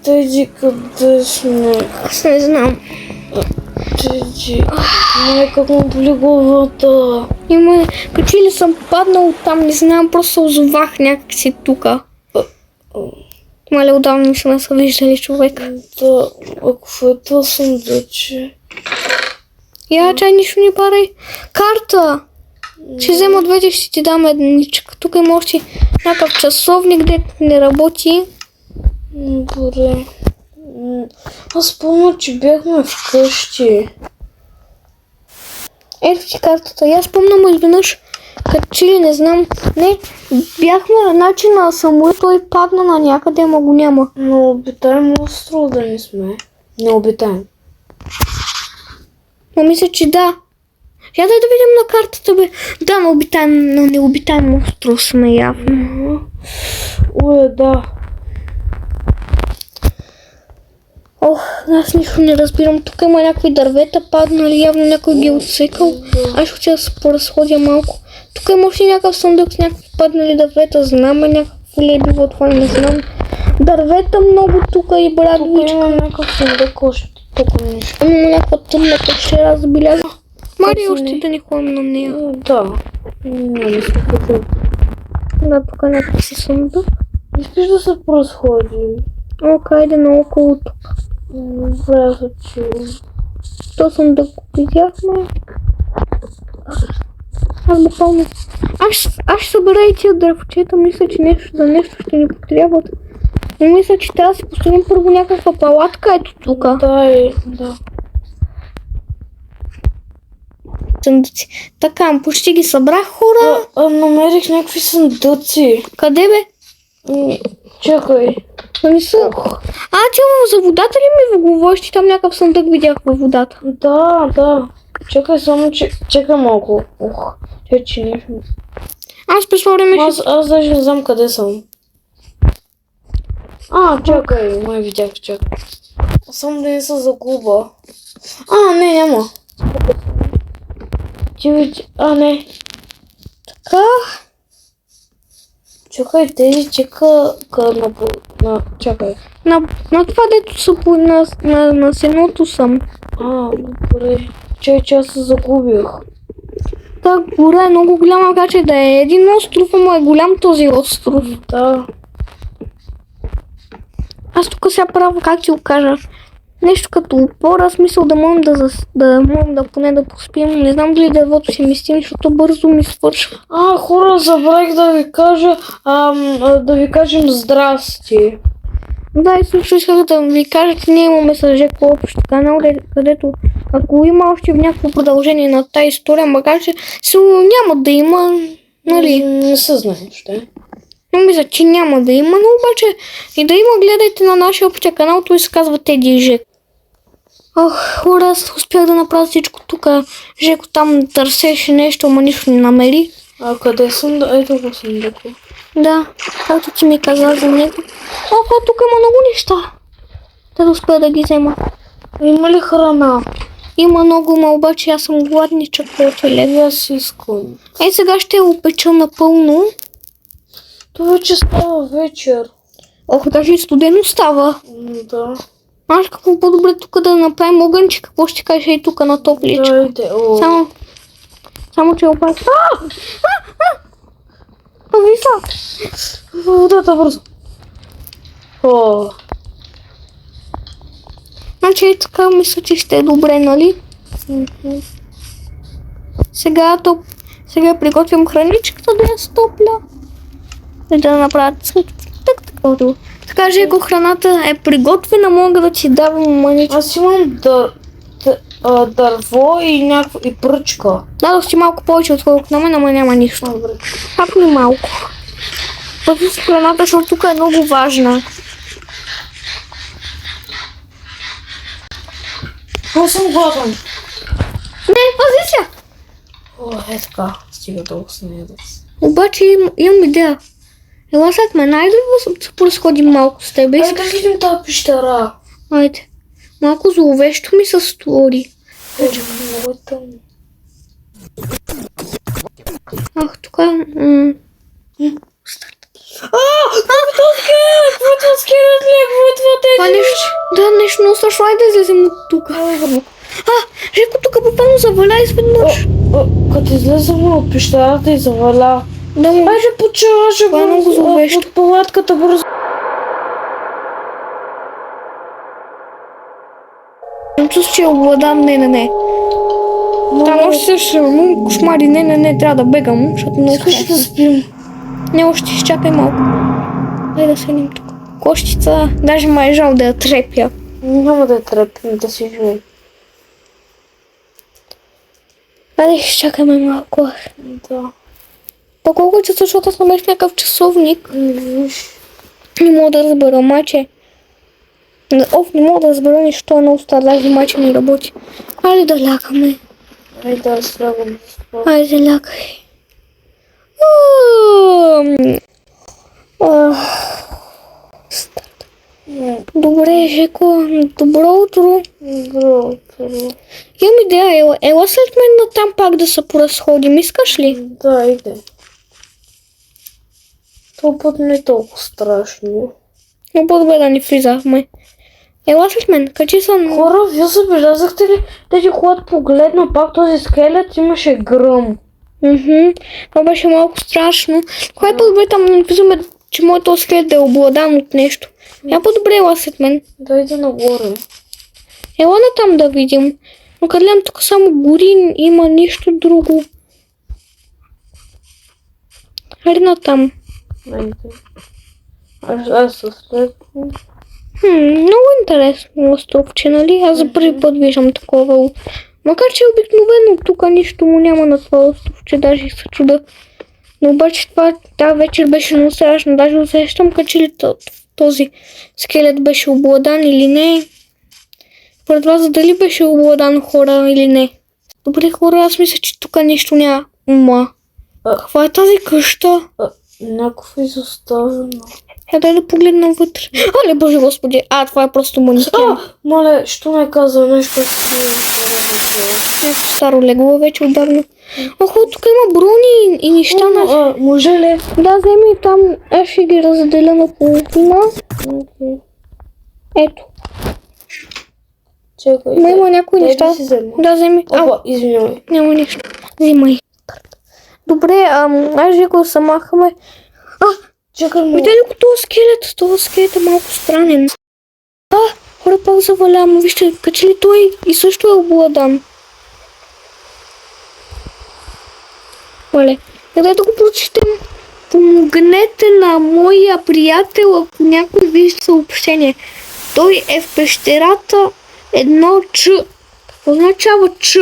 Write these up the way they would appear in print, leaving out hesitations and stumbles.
Теди, къде сме? Аз не знам. Теди, как му боли главата. Има, като ли съм паднал там, не знам, просто се озовах някакси тука. Мале, отдавна не сме се виждали човек. Да, ако е това сундъче. Я, чай, нищо не парай. Карта! Ще взема двете, ще ти дам едничка. Тук има още някакъв часовник, дето не работи. Добре. Аз помня, че бяхме вкъщи. Ето ти картата. И аз спомням изведнъж, като че ли не знам. Не, бяхме на начин на самолет, той падна на някъде, ама го няма. Но обитаем остров да не сме. Не обитаем. Но мисля, че да. Я дай да видим на картата, бе. Да, на необитаем остров сме явно. Да. Ох, аз нищо не разбирам. Тук има някакви дървета паднали, явно някой ги е отсекал. Аз ще отида да се поразходя малко. Тук има още някакъв сундък с някакви паднали дървета. Знам някакво ли е било това, не знам. Дървета много тук и брадовичка. Тук има някакъв сундък още. Тук нещо. Има някаква тъмна пещера, забеляза. Мари, още да не ходим на нея. Да. Не сме хотели. Да, тук някакъв си сундък. Искаш да се поразходим? Айде наоколо тук. Добре, аз чувам. То сундък го видяхме. Аз буквално... Аз ще събера и тия дървчета, мисля, че нещо ще ни потребват. Но мисля, че трябва да си поставим първо някаква палатка, ето тук. Да. Съндъци. Така, почти ги събрах, хора. Намерих някакви съндъци. Къде, бе? Чакай. Не са. Ти за водата ли ми говориш? Ти там някакъв съндък видях във водата. Да. Чакай само, чакай малко. Че нещо. Аз през това време Аз даже не знам къде съм. Чакай, май видях, чакай. Само да не се загуба. Не, няма. Не. Така. Чакай, тези чека чакай. На това дето са на сеното съм. Добре. Че аз се загубих. Та гора е много голяма, така че да е един остров, ама е голям този остров. Да. Аз тук сега правя, как ти го кажа, нещо като опора, смисъл да можем да поне да поспим. Не знам дали дървото си мести, защото бързо ми свършва. Хора, забравих да ви кажа, да ви кажем здрасти. Да, и също исках да ви кажа, че ние имаме с Жеко общ канал, където ако има още някакво продължение на тази история, макар че няма да има, нали? Не се знае още. Но мисля, че няма да има, но обаче и да има, гледайте на нашия общия канал, той се казва Теди и Жеко. Хора, аз успях да направя всичко тук. Жеко там търсеше нещо, ама нищо не намери. Къде съм? Ето го сундъка. Да, както ти ми каза за него. Тук има много неща. Да успея да ги взема. Има ли храна? Има много, но обаче аз съм гладничък, приятеле. Аз искам. Сега ще опеча напълно. Това вече става вечер. Даже и студено става. Да. Знаеш какво по-добре тук да направим огънче, какво ще кажеш и тук на топличка. Само че обаче... Повиса! Водата бързо. Значи така мисля, че ще е добре, нали? Сега приготвям храничката да я стопля. И да направя така. Така, Жеко, храната е приготвена, мога да ти давам маничка. Аз имам дърво и пръчка. Дадох ти малко повече отколкото на мен, ама няма нищо. Добре. Хапни малко. Пъти с храната, защото тук е много важна. Аз съм гладен. Не, пази се! Така. Стига толкова с нея да си. Обаче имам идея. Ела след мен, айде да се поразходим малко с тебе. Да видим тази пещера. Айде. Малко зловещо ми се стори. Вече много е тъмно. Тук е... Какво е това? Да, нещо много страшно. Айде да излезем от тук. Жеко, тук буквално заваля изведнъж. Като излезем от пещерата и заваля. Да, Айде почуваше Това е много зловещо. от палатката бързо. чувствам, че обладам. Не. Там още ще имам кошмари. Не, трябва да бегам, защото много Искаш да спим? Не, още изчакай малко. Дай да седим тук. Кошчица, даже ме е жал да я трепя. Няма да трепим, да си живей. Айде, изчакаме малко. Да. По колко часа, защото аз намерих някакъв часовник. Виж. Не мога да разбера, майче. Не мога да разбера нищо, е много стар, даже майче не работи. Айде да лягаме. Айде да слягам. Айде лягай. Добре, Жеко, добро утро. Добро утро. Имам идея, ела след мен на там пак да се поразходим, искаш ли? Да, иде. Това път не е толкова страшно. Но по-добре да не влизахме. Ела след мен, качи съм. Хора, вие забелязахте ли, тези когато погледна пак този скелет имаше гръм. Това беше малко страшно. Кое е по-добре там да написаме, че моето скелет е обладан от нещо. Я по-добре ела след мен. Да иде нагоре. Ела на там да видим. Но къде гледам тук само гори, има нищо друго. Хайде на там. Айде. Аз със след. Много интересно островче, нали? Аз за първи път виждам такова. Макар че обикновено тук нищо му няма на това островче, даже и се чуда. Но обаче тази вечер беше много страшно. Даже усещам, че ли този скелет беше обладан или не. Пред вас дали беше обладан хора или не. Добре хора, аз мисля, че тук нищо няма. Каква е тази къща? Някакво изоставено. Дай да погледна вътре. Але, боже господи, това е просто манекен. Мале, що не каза нещо си Някакво старо легло вече отдавна. Охо, тук има брони и неща на... Може ли? Да, вземи там, аз ще ги разделя на половина. Ето. Чакай. Има някои неща. Да си взема. Да, вземи. Опа, извинявай. Няма нищо. Взимай. Добре, айде го самахаме. Чакай му. Видя ли го този скелет? Този скелет е малко странен. Хора пак завалявам. Вижте, качи ли той и също е обладан. Мале, дай да го прочетем. Помогнете на моя приятел, ако някой вижда съобщение. Той е в пещерата 1Ч. Какво означава Ч?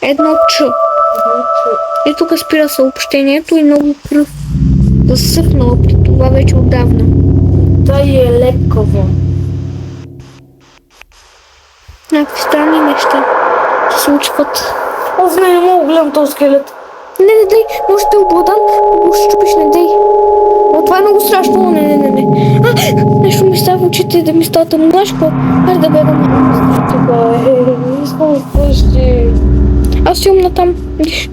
1Ч. И тук спира съобщението и много кръв засъхнала при това вече отдавна. Та е лекава. Някакви странни неща се случват. Аз не мога гледам този скелет. Не, може да е обладан, го ще чупиш, не дей. Това е много страшно, не. Нещо ми става в очите, да ми става тъмно. Знаеш какво? Хайде да бегам. Искам вкъщи. Аз имам натам, виж.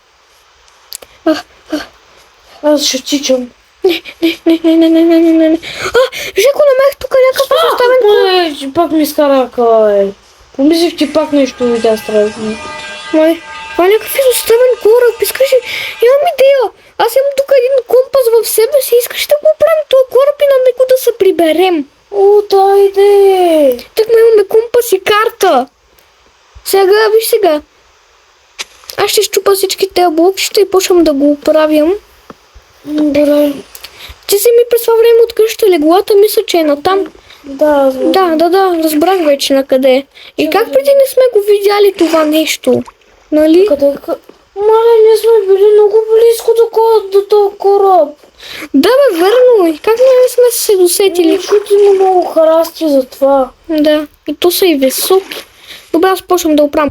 Аз ще тичам. Не. Жеко, намерих тук някакъв оставен. Пак ми скара кой. Помислих, че пак нещо видя страшно. Това е някакъв изоставен кораб. Искаш ли? Имам идея. Аз имам тук един компас в себе си. Искаш да го правим този кораб и на него да се приберем. Дайде. Так имаме компас и карта. Виж сега. Аз ще щупа всички тези блокчета и почвам да го оправям. Добре. Ти си ми през това време откръща леглата, мисля, че е натам. Да, разбрах вече на къде е. И как преди не сме го видяли това нещо? Нали? Мале, ние сме били много близко до този кораб. Да, верно. И как не сме се досетили? Защото има много храсти за това. Да, и то са и високи. Добре, аз почвам да оправям.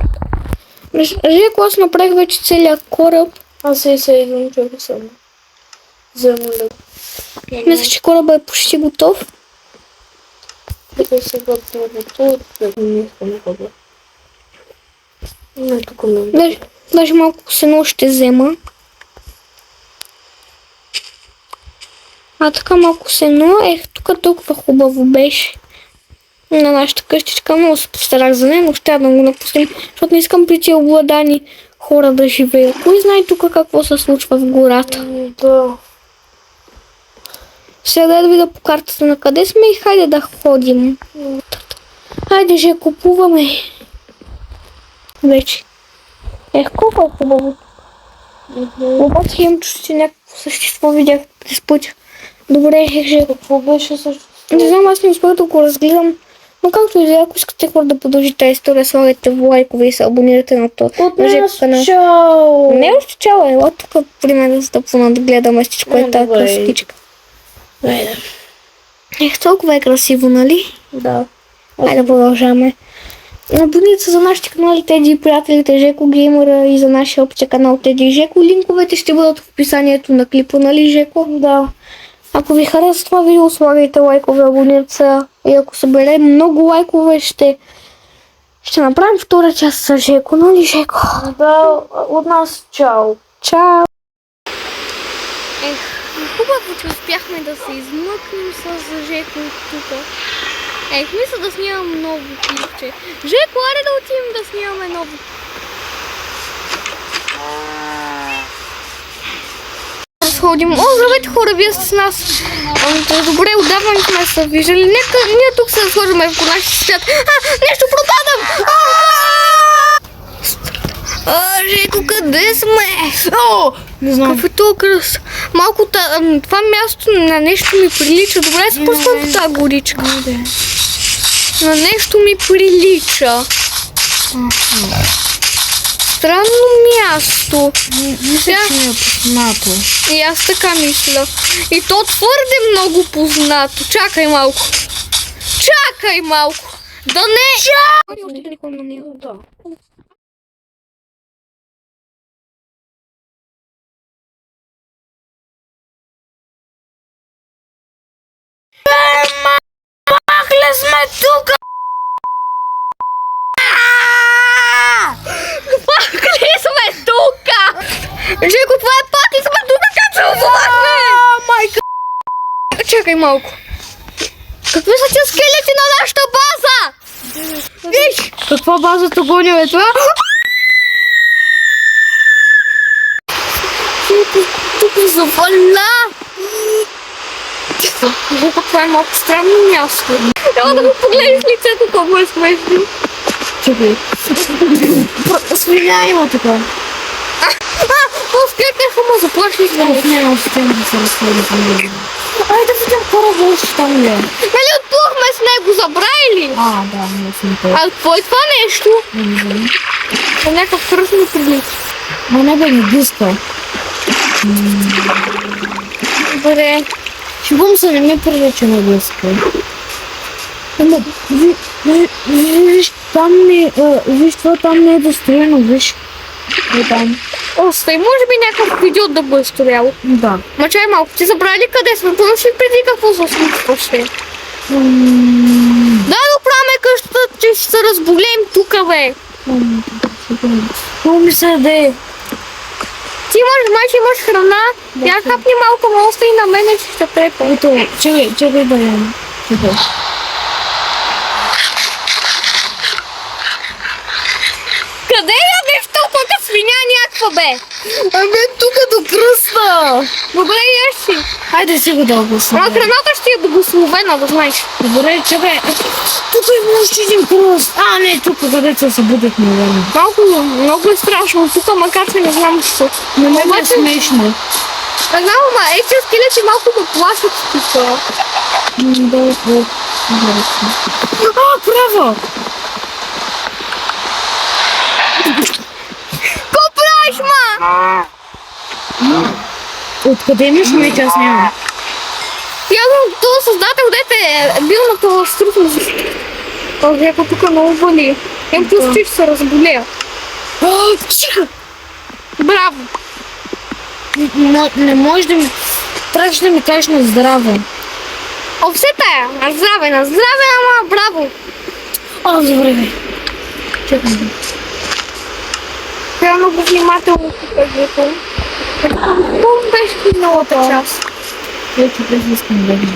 Жеко, аз направих вече целият кораб. Аз се идвам човека само. Взема ли? Мисля, че корабът е почти готов. Така сега готов. Не искам хода. Не, тук не. Даже малко сено ще взема. А така малко се едно, тук толкова хубаво беше. На нашата къщичка много се постарах за нея, но ще да го напустим, защото не искам при тия обладани хора да живея. Кой знае тук какво се случва в гората? Да. Сега да видя по картата на къде сме и хайде да ходим. Хайде, ще купуваме. Вече. Колко е хубаво. Обаче имам чувство, че някакво същество видях през пътя. Добре, ще... Какво беше също? Не знам, аз не успях да го разгледам. Но както и да, ако искате хора да продължите тази история, слагайте в лайкове и се абонирате на този канал. Чао! Не е още чао, ела тук при мен да понадгледаме всичко е тази добре. красотичка. Айде. Толкова е красиво, нали? Да. Айде да продължаваме. Абонирайте се за нашите канали Теди и приятелите Жеко Геймера и за нашия общия канал Теди и Жеко. Линковете ще бъдат в описанието на клипа, нали, Жеко? Да. Ако ви харесва това видео, слагайте лайкове, абонирайте се. И ако съберем много лайкове, ще направим втора част с Жеко, нали, Жеко? Да, от нас чао. Чао! Хубаво, че успяхме да се измъкнем с Жеко от тук. Мисля да снимам ново клипче. Жеко, аре да отидем да снимаме ново. Разходим. Здравейте хора, вие сте с нас. Добре, отдавна не сме се виждали. Нека ние тук се сложим в нашия свят. Нещо пропадам! Жеко, къде сме? Не знам. Какво е толкова кръс? Малко това място на нещо ми прилича. Добре, се пускам по тази горичка. На нещо ми прилича. Странно място. Мисля, че ми е познато. И аз така мисля. И то твърде много познато. Чакай малко. Чакай малко. Да не... Да. Пак ли сме тук? Пак ли сме тука? Жеко, това е пак ли сме тука? Как се озовахме? Майка! Чакай малко. Какви са ти скелети на нашата база? Виж! Каква базата гоня бе това? Тук заваля! Жеко, това е малко странно място. Трябва да го погледнеш лицето, колко е смешно. Чакай. Свиня има тук. Скрепяха ме, заплаших да му. Няма система да се разходи по него. Айде да видим кора още там ли е. Нали отплухме с него, забрави ли? Да, не съм това. А какво е това нещо? Не знам. На някакъв кръст ми прилича. Ма не бе, не диска. Добре. Шибум се не ми прилича на диска. Виж, там не, виж това там не е достроено, виж. Е там. Остай, може би някакъв видео да го е стоял. Да. Ма чай малко, ти забрали къде сме? Помниш ли преди какво се случваше? Да, доправяме къщата, че ще се разболеем тука, бе. Много ми се яде. Ти имаш, майче, имаш храна. Я хапни малко, но остай на мене, че ще трепа. Ето, чакай да ям. Чакай. Къде ядеш толкова като свиня някаква, бе? Абе, тук до кръста. Добре, еш си. Хайде си го да го А храната ще е благословена, да знаеш. Добре, чакай. Тук има още един кръст. Не, тук където се будехме, верно. Малко, много е страшно тук, макар че не знам защо. Но много е смешно. Не знам, ама ети скелети малко ме плашат тук. Право! Ко правиш, ма? Откъде имаш меч, аз нямам? Явно този създател, дете е бил на това струпно. Ако тук много боли. Им чувство, че ще се разболея. Тихо! Браво! Не можеш да ми... Трябваше да ми кажеш на здраве. Все тая, на здраве, ама браво! Добре, бе. Чакам. Трябва много внимателно тук, Жеко. Какво беше миналата част? Я чуть искам да ги.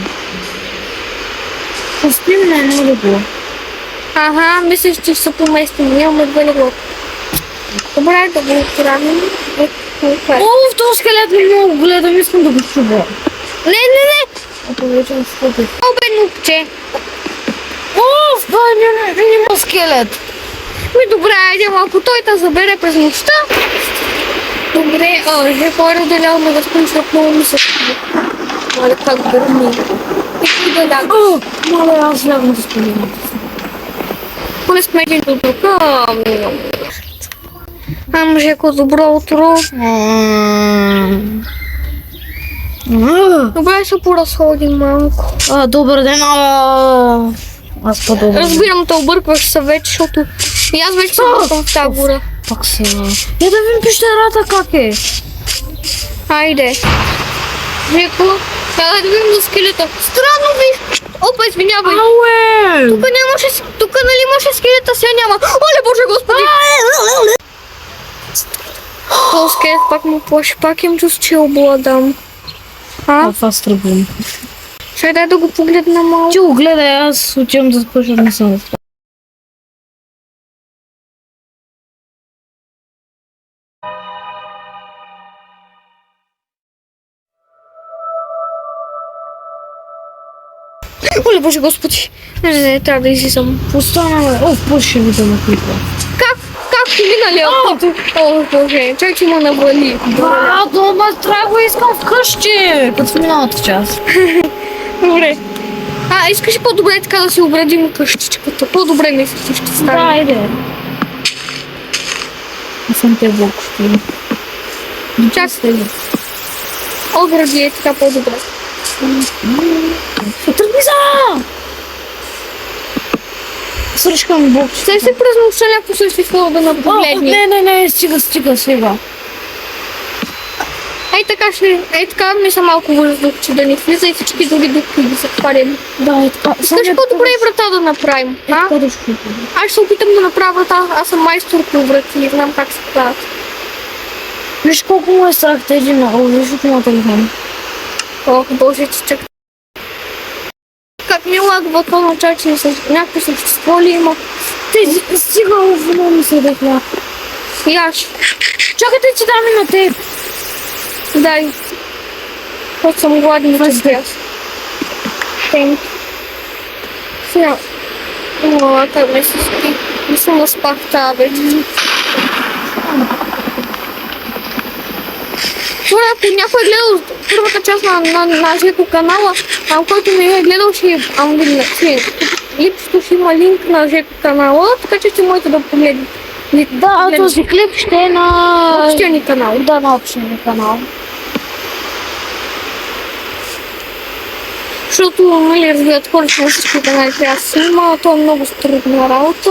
Пустим на едно легло. Ага, мислиш, че ще се поместим. Нямаме две легла. Добре, да го отправим. О, в този скелет не мога да гледам, искам да го чува. Не! Ако вече не сходи. Обе, нупче. О, в това няма скелет. Добре, айде малко. Той те забере през нощта. Добре, ще хора да лягаме да спим, защото много ми се спи. Мале, как гърми. И да лягам. О, мале, аз лягам да споминам. Поне сме един до друг. Жеко, добро утро. Добре, ще поразходим малко. Добър ден, аз по-добре. Разбирам, те объркваш се вече, защото и аз вече съм в табора. Пак се... Я да видим пещерата как е. Хайде. Жеко, трябва да видим за скелета. Странно виж. Опа, извинявай. Ауе! Тук нали имаше скелета, сега няма. Оле, Боже Господи! Този скелет пак му плаши, пак им чувство, че обладам. Аз тръгвам. Ще дай да го погледна малко. Ти го гледай, аз отивам да спъша, не съм да спа. Оле, Боже Господи! Не, трябва да излизам. Остана, пуш ще ви да накликва. Как ти миналия път? О, Боже, чай, че му навали. Дома трябва да искам вкъщи, като в миналата част. Добре. Искаш ли по-добре така да си обредим къщичката? По-добре мисля, че ще стане. Да, айде. Не съм те блокчета. Чакай. Огради е така по-добре. Тръгни за! Сръчкам блокчета. Сега се през нощта някакво същество да ме погледне. Не, стига сега. Ей така ми са малко въздух, че да ни влиза и всички други духи да се хвалим. Да, е така. Искаш по-добре и врата да направим? Аз ще се опитам да направя врата. Аз съм майстор по врати и знам как се правят. Виж колко му е страх тези много, виж от моя телефон. Ох, Боже, че чак. Как ми лагва това начало, че някакво същество ли има? Ти стига вино ми се дъхля. Яш. Чакайте, че дам и на теб. Дай. Просто съм гладен, че спя. Сега. О, как ме се спи. Не съм наспах тази вечер. Вчера, ако някой е гледал първата част на Жеко канала, който не е гледал, липсито ще има линк на Жеко канала, така че ще можете да погледнете. Да, този клип ще е на... Общия ни канал. Да, на общия ни канал. Защото, нали, разбират хората на всички канали трябва да се снима, то е много трудна работа.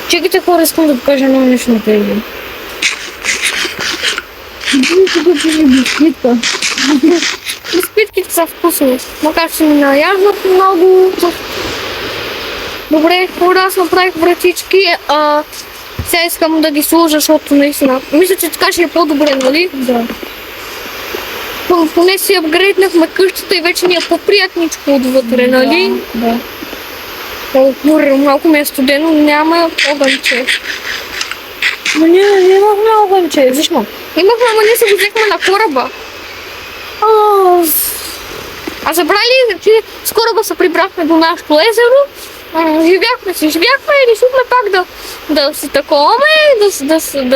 Чекайте хора, искам да покажа много нещо на тези. Бисквитка. Бисквитките са вкусни, макар че ми наяждат много. Добре, хора, аз направих вратички. Сега искам да ги сложа, защото наистина. Мисля, че така ще е по-добре, нали? Да. Поне си апгрейднахме къщата и вече ни е по-приятничко отвътре, нали? Да. Малко ми е студено, няма огънче. Но ние имахме огънче, виж ма. Имахме, ама ние се го взехме на кораба. А забрали, че с кораба се прибрахме до нашето езеро. Живяхме и решихме пак да си таковаме,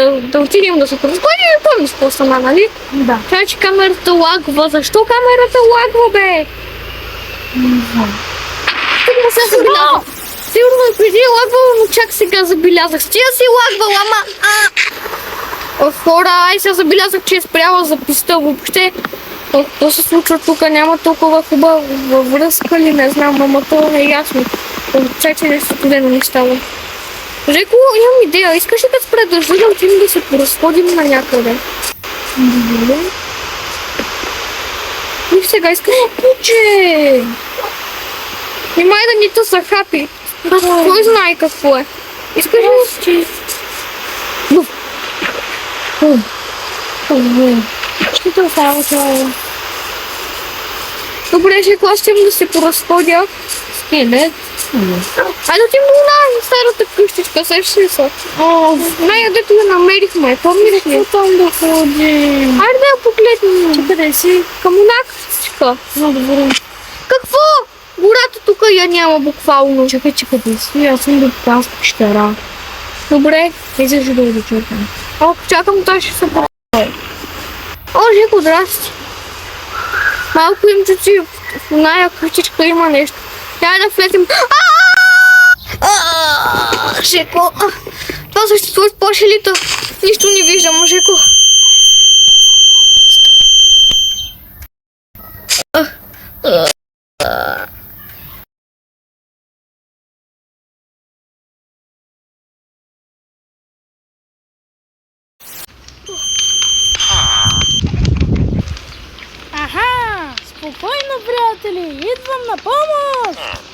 да отидем да се разходим и помниш какво стана, нали? Да. Така че камерата лагва. Защо камерата лагва, бе? Не знам. Сигурно се забелязах. Сигурно и преди е лагвала, но чак сега забелязах. Стига си лагвала, ама... Хора, сега забелязах, че е спряла записта въобще. Какво се случва тук? Няма толкова хубава връзка ли? Не знам, ама то не е ясно. Чай, че нещо студено не става. Жеко, имам идея. Искаш ли да спре дъжда да отидем да се поразходим на някъде? Добре. И сега искаш да пуче. Нимай да ни то са хапи. Кой знае какво е? Искаш ли? Ще те оставя това. Добре, ще кластим да се поразходя. Скелет. Айде отим до на старата къщичка, сещаш ли се? Най дето я намерихме, помниш ли? Там да ходим. Айде да я погледнем. Ти къде си? Към една къщичка. No, добре. Какво? Гората тук я няма буквално. Чакай, че къде си? Аз съм до тази пещера. Добре. Излежи да чакам. О, чакам, той ще се прави. О, Жеко, здрасти. Малко им чути в оная къщичка има нещо. Трябва да влезем. Жеко, това съществува с плашелита. Нищо не виждам, Жеко. Аха! Спокойно, приятели! Идвам на помощ!